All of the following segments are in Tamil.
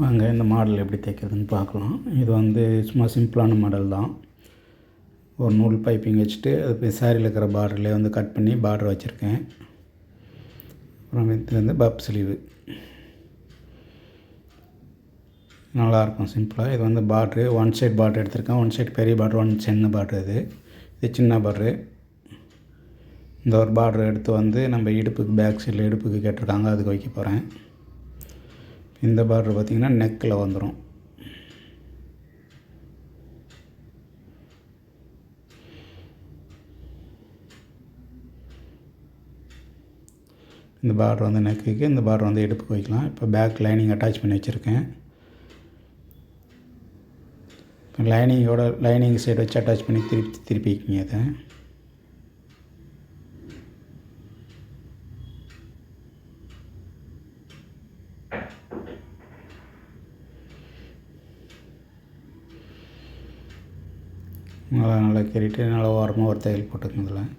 வாங்க இந்த மாடல் எப்படி தைக்கிறதுன்னு பார்க்கலாம். இது வந்து சும்மா சிம்பிளான மாடல் தான். ஒரு நூல் பைப்பிங் வச்சுட்டு அது சாரியில் இருக்கிற பார்டர்லேயே வந்து கட் பண்ணி பார்டர் வச்சுருக்கேன். அப்புறம் இது வந்து பப் ஸ்லீவு நல்லாயிருக்கும் சிம்பிளாக. இது வந்து பார்ட்ரு ஒன் சைட் பார்ட்ரு எடுத்திருக்கேன். ஒன் சைட் பெரிய பார்ட்ரு, ஒன் சின்ன பார்ட்ரு. இது சின்ன பார்ட்ரு. இந்த ஒரு பார்ட்ரு எடுத்து வந்து நம்ம இடுப்புக்கு பேக் சைடில் இடுப்புக்கு கேட்டிருக்காங்க, அதுக்கு வைக்க போகிறேன். இந்த பார்ட்ரு பார்த்திங்கன்னா நெக்கில் வந்துடும். இந்த பார்டர் வந்து நெக்குக்கு, இந்த பார்டர் வந்து இடுப்புக்கு வைக்கலாம். இப்போ பேக் லைனிங் அட்டாச் பண்ணி வச்சுருக்கேன். இப்போ லைனிங் சைடு வச்சு அட்டாச் பண்ணி திருப்பிக்கிங்க. அதை நல்லா கீறிட்டு நல்லா ஓரமாக ஒரு தையல் போட்டுக்கணும். இதில்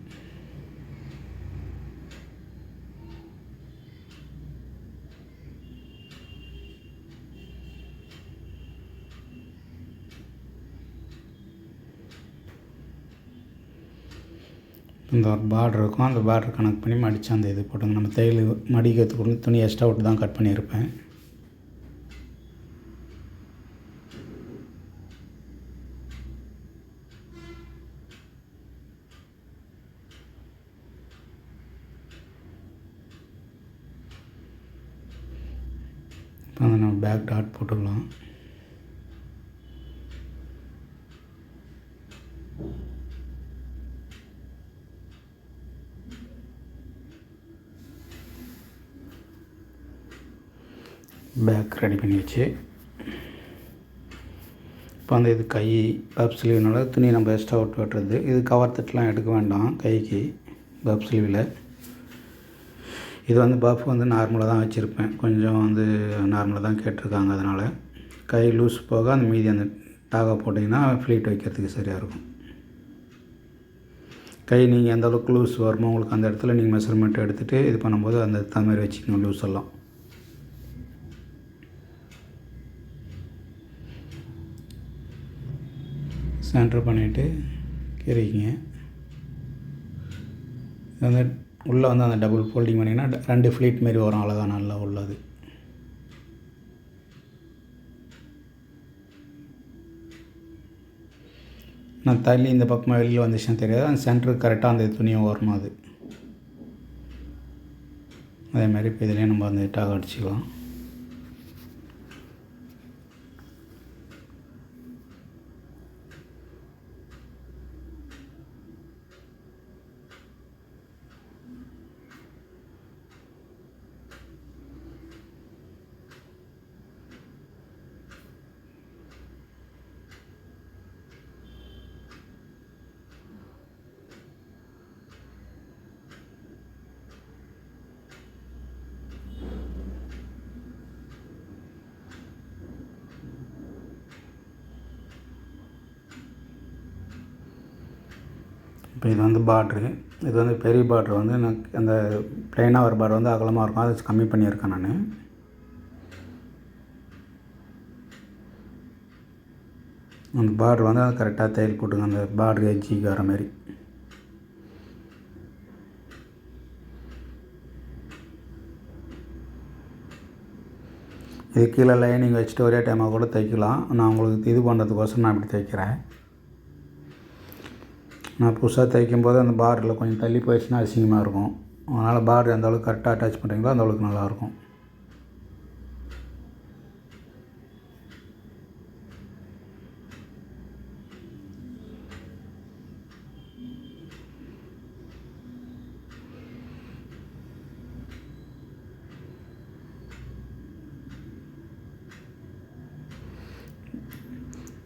இந்த ஒரு பார்டர் இருக்கும், அந்த பார்டர் கனெக்ட் பண்ணி மடித்து அந்த இது போட்டுங்க. நம்ம தையல் மடிக்கிறதுக்கு துணி எக்ஸ்ட்ரா விட்டு தான் கட் பண்ணியிருப்பேன். இப்போ வந்து நம்ம பேக் டாட் போட்டுக்கலாம். பேக் ரெடி பண்ணியாச்சு. இப்போ அந்த இது கை பப் ஸ்லீவ்னால துணி நம்ம எக்ஸ்ட்ரா விட்டு வெட்டுறது. இது கவர் தட்டெலாம் எடுக்க வேண்டாம் கைக்கு பப் ஸ்லீவில். இது வந்து பஃப் வந்து நார்மலாக தான் வச்சுருப்பேன். கொஞ்சம் வந்து நார்மலாக தான் கேட்டிருக்காங்க. அதனால் கை லூஸ் போக அந்த மீதி அந்த டாகா போட்டிங்கன்னா ஃப்ளீட் வைக்கிறதுக்கு சரியாக இருக்கும். கை நீங்கள் எந்த அளவுக்கு லூஸ் வருமோ உங்களுக்கு அந்த இடத்துல நீங்கள் மெஷர்மெண்ட் எடுத்துகிட்டு இது பண்ணும்போது அந்த மாதிரி வச்சுக்கணும் லூஸ் எல்லாம். சென்டர் பண்ணிவிட்டு கீறிக்கிங்க. வந்து உள்ளே வந்து அந்த டபுள் ஃபோல்டிங் பண்ணிங்கன்னா 2 ஃப்ளீட் மாரி வரும். அழகாக நல்லா உள்ளது. நான் தள்ளி இந்த பக்கமாக வெளியில் வந்துச்சுன்னா தெரியாது. அந்த சென்டருக்கு கரெக்டாக அந்த துணியை வரணும். அது அதேமாதிரி இப்போ இதுலேயே நம்ம அந்த டாக் அடிச்சுக்கலாம். இப்போ இது வந்து பார்ட்ரு. இது வந்து பெரிய பார்ட்ரு வந்து நான் அந்த ப்ளைனாக ஒரு பார்டர் வந்து அகலமாக இருக்கும், அதை கம்மி பண்ணியிருக்கேன் நான். அந்த பார்டர் வந்து அது கரெக்டாக தையல் போட்டுங்க, அந்த பார்டர் எஜ்ஜிக்கு வர மாதிரி. இது கீழே லைனிங் வச்சுட்டு ஒரே டைமாக கூட தைக்கலாம். நான் உங்களுக்கு இது பண்ணுறதுக்கோசரம் நான் இப்படி தைக்கிறேன். நான் புதுசாக தைக்கும்போது அந்த பார்டரில் கொஞ்சம் தள்ளி போயிடுச்சுன்னா அசிங்கமாக இருக்கும். அதனால் பார்டர் எந்த அளவுக்கு கரெக்டாக அட்டாச் பண்ணுறீங்களோ அந்த அளவுக்கு நல்லாயிருக்கும்.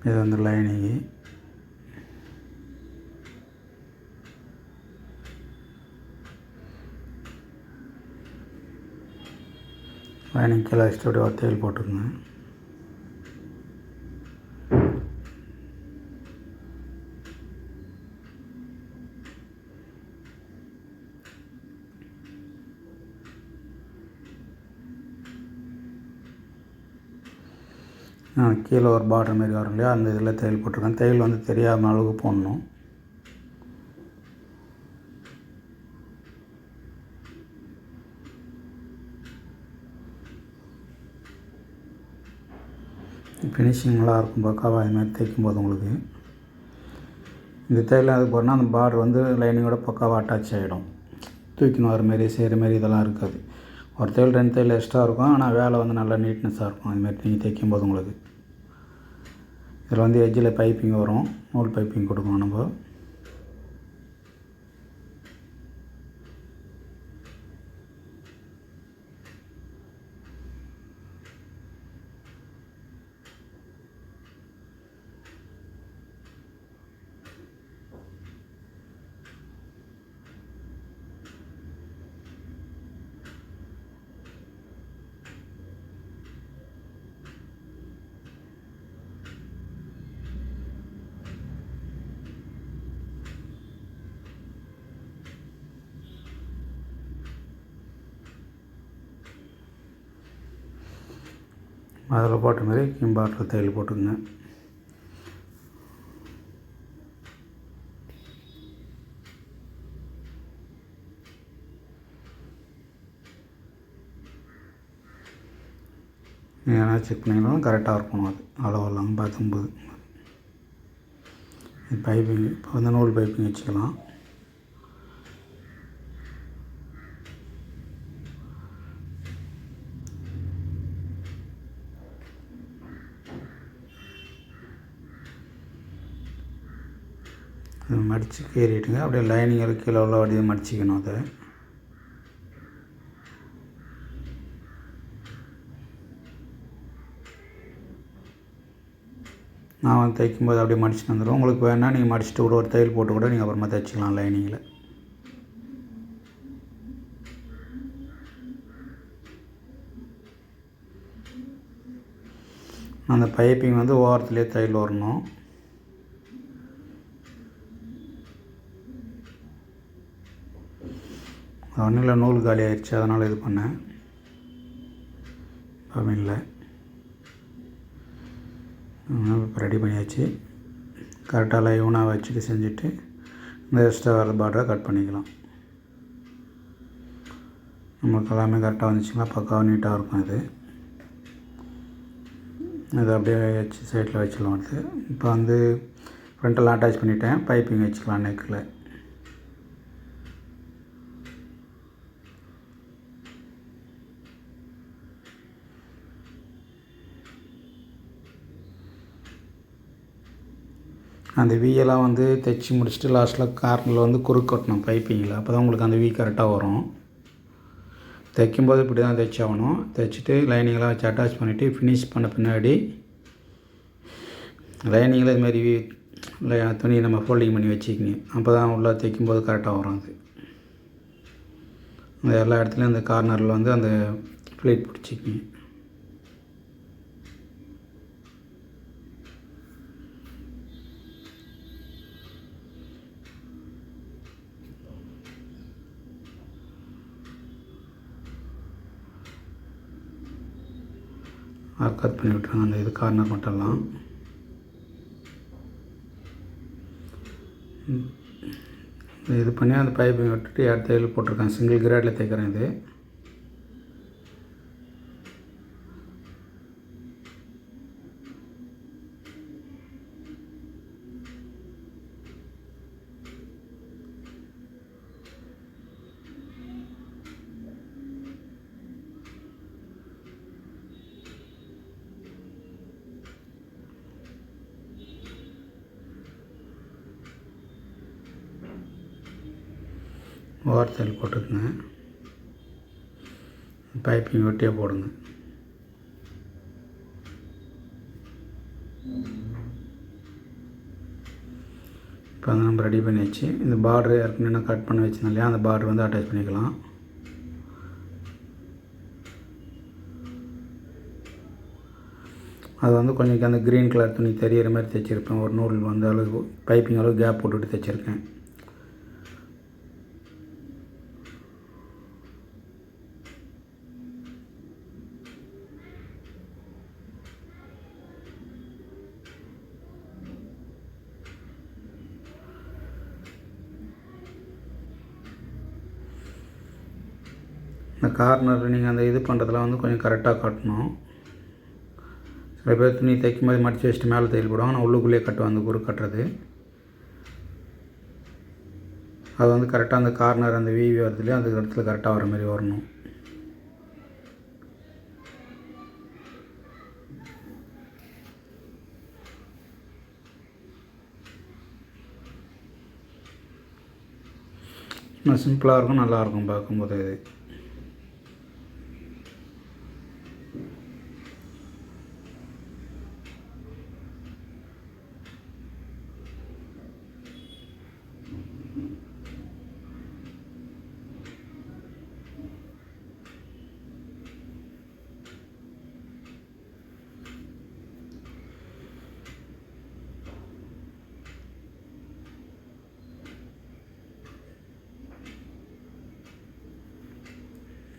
இது வந்து லைனிங்கு. லைனிங் கீழே வச்சுட்டு ஒரு தையல் போட்டுக்கோங்க. கீழே ஒரு பார்டர் மாரி வரும் இல்லையா, அந்த இதில் தையல் போட்டிருக்கேன். தையல் வந்து தெரியாத அளவுக்கு போடணும். ஃபினிஷிங் நல்லாயிருக்கும் பக்காவாக இது மாதிரி தைக்கும்போது உங்களுக்கு. இந்த தையல் அது போனால் அந்த பார்டர் வந்து லைனிங்கோட பக்காவாக அட்டாச் ஆகிடும். தூக்கின்னு வர மாரி செய்கிற மாரி இதெல்லாம் இருக்காது. ஒரு தையல் 2 தையல் எக்ஸ்ட்ரா இருக்கும், ஆனால் வேலை வந்து நல்லா நீட்னஸாக இருக்கும். அதுமாதிரி நீங்கள் தைக்கும்போது உங்களுக்கு இதில் வந்து எட்ஜில் பைப்பிங் வரும், நூல் பைப்பிங் கொடுக்கணும் நம்ம. அதில் போட்ட மாதிரி பார்டரில் தையல் போட்டுக்குங்க. ஏன்னா செக் பண்ணிங்கனாலும் கரெக்டாக இருக்கணும். அது அளவெல்லாம் பார்க்கும்போது பைப்பிங் இப்போ வந்து நூல் பைப்பிங் வச்சுக்கலாம். அது மடித்து கீறிட்டுங்க. அப்படியே லைனிங் கீழே உள்ள அப்படியே மடிச்சிக்கணும். அதை நான் வந்து தைக்கும்போது அப்படியே மடிச்சுட்டு வந்துடுவோம். உங்களுக்கு வேணால் நீங்கள் மடிச்சுட்டு கூட ஒரு தையல் போட்டு கூட நீங்கள் அப்புறமா தைச்சிக்கலாம் லைனிங்கில். அந்த பைப்பிங் வந்து ஓரத்துலேயே தையல் வரணும். ஒன்றும் இல்லை, நூல் காலி ஆயிடுச்சு, அதனால் இது பண்ணேன். இல்லை இப்போ ரெடி பண்ணியாச்சு. கரெக்டாக லைவனாக வச்சுட்டு செஞ்சுட்டு இந்த எக்ஸ்ட்ரா வர பார்டரை கட் பண்ணிக்கலாம். நம்மளுக்கு எல்லாமே கரெக்டாக வந்துச்சுன்னா பக்காவாக நீட்டாக இருக்கும். இது அப்படியே வச்சு சைடில் வச்சிடலாம். அடுத்து இப்போ வந்து ஃப்ரண்ட்டெல்லாம் அட்டாச் பண்ணிவிட்டேன். பைப்பிங் வச்சுக்கலாம் நெக்கில். அந்த வீயெல்லாம் வந்து தைச்சி முடிச்சுட்டு லாஸ்ட்டில் கார்னரில் வந்து குறுக்கு கட்டணும் பைப்பிங்கில். அப்போ தான் உங்களுக்கு அந்த வீ கரெக்டாக வரும். தைக்கும்போது இப்படி தான் தைச்சாகணும். தைச்சிட்டு லைனிங்கெலாம் வச்சு அட்டாச் பண்ணிவிட்டு ஃபினிஷ் பண்ண பின்னாடி லைனிங்கில் இதுமாரி துணியை நம்ம ஃபோல்டிங் பண்ணி வச்சுக்கிங்க. அப்போ தான் உள்ளே தைக்கும்போது கரெக்டாக வரும். அது அந்த எல்லா இடத்துலையும் அந்த கார்னரில் வந்து அந்த ஃப்ளீட் பிடிச்சிக்கிங்க. கட் பண்ணி விட்டுருங்க அந்த இது கார்னர் மட்டும்லாம். இது பண்ணி அந்த பைப்பிங் விட்டுட்டு அடுத்த தையல் போட்டிருக்கேன். சிங்கிள் கிரேடில் தைக்கிறேன். இது ஓவர் தையல் போட்டுக்குங்க. பைப்பிங் ஒட்டியே போடுங்க. இப்போ வந்து நம்ம ரெடி பண்ணியாச்சு. இந்த பார்டரு ஏற்கனவே நான் கட் பண்ணி வச்சுருந்தேன் இல்லையா, அந்த பார்டர் வந்து அட்டாச் பண்ணிக்கலாம். அது வந்து கொஞ்சம் அந்த க்ரீன் கலர் துணி தெரியிற மாதிரி தைச்சிருப்பேன். ஒரு நூல் வந்து அளவு பைப்பிங் அளவு கேப் போட்டுவிட்டு தைச்சிருக்கேன். இந்த கார்னர் நீங்கள் அந்த இது பண்ணுறதுலாம் வந்து கொஞ்சம் கரெக்டாக கட்டணும். சில பேர் துணி தைக்கும் போது மடித்து வச்சுட்டு மேலே தையல் போடுவாங்க, ஆனால் உள்ளுக்குள்ளேயே கட்டுவாங்க. அந்த குறு கட்டுறது அது வந்து கரெக்டாக அந்த கார்னர் அந்த வீவி வரதுலேயே அந்த இடத்துல கரெக்டாக வர மாதிரி வரணும். சிம்பிளாக இருக்கும், நல்லாயிருக்கும் பார்க்கும்போது.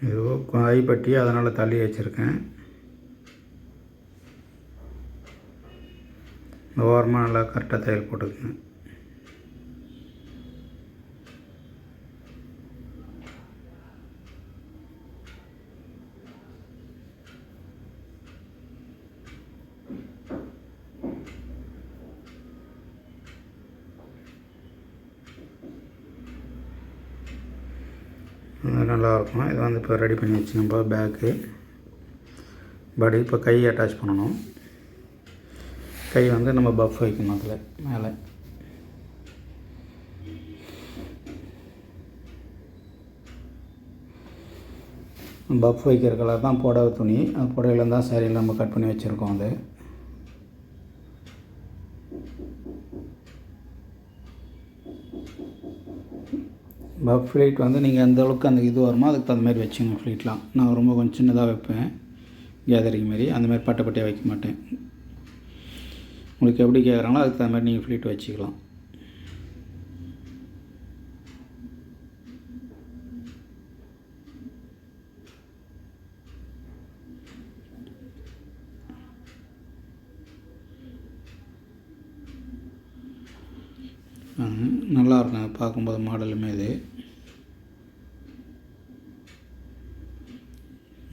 இது ஐப்பட்டி, அதனால் தள்ளி வச்சுருக்கேன். இந்த ஓரமாக நல்லா கரெக்டாக தையல் போட்டுக்குங்க. நல்லாயிருக்கும். இது வந்து இப்போ ரெடி பண்ணி வச்சு நம்ம பேக்கு பாடி இப்போ கை அட்டாச் பண்ணணும். கை வந்து நம்ம பஃப் வைக்கணும். அதில் மேலே பஃப் வைக்கிற கலர் தான் புடவை துணி. அந்த புடவையில் தான் சாரியில் நம்ம கட் பண்ணி வச்சுருக்கோம். அது பஃப் ஃப்ளீட் வந்து நீங்கள் எந்த அளவுக்கு அந்த இது வருமோ அதுக்கு தகுந்த மாதிரி வச்சுங்க. ஃப்ளீட்லாம் நான் ரொம்ப கொஞ்சம் சின்னதாக வைப்பேன், கேதரிங் மாரி. அந்த மாதிரி பட்டையாக வைக்க மாட்டேன். உங்களுக்கு எப்படி கேட்குறாங்களோ அதுக்கு தகுந்த மாதிரி நீங்கள் ஃப்ளீட் வச்சுக்கலாம். நல்லாயிருக்கும் பார்க்கும்போது மாடலுமே. இது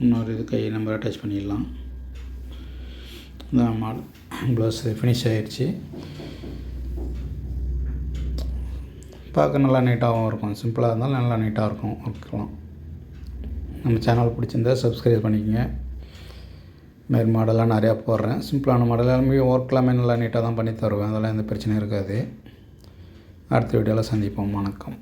இன்னொரு இது கை நம்ம அட்டாச் பண்ணிடலாம். இதான் மாடல். ப்ளவுஸ் ஃபினிஷ் ஆகிடுச்சு. பார்க்க நல்லா நீட்டாகவும் இருக்கும். சிம்பிளாக இருந்தாலும் நல்லா நீட்டாக இருக்கும். ஒர்க்லாம் நம்ம சேனல் பிடிச்சிருந்தா சப்ஸ்கிரைப் பண்ணிக்கோங்க. மாரி மாடலாக நிறையா போடுறேன். சிம்பிளான மாடல் எல்லாமே ஒர்க்லாமே நல்லா நீட்டாக தான் பண்ணி தருவேன். அதெல்லாம் எந்த பிரச்சனையும் இருக்காது. அடுத்த வீடியோவில் சந்திப்போம். வணக்கம்.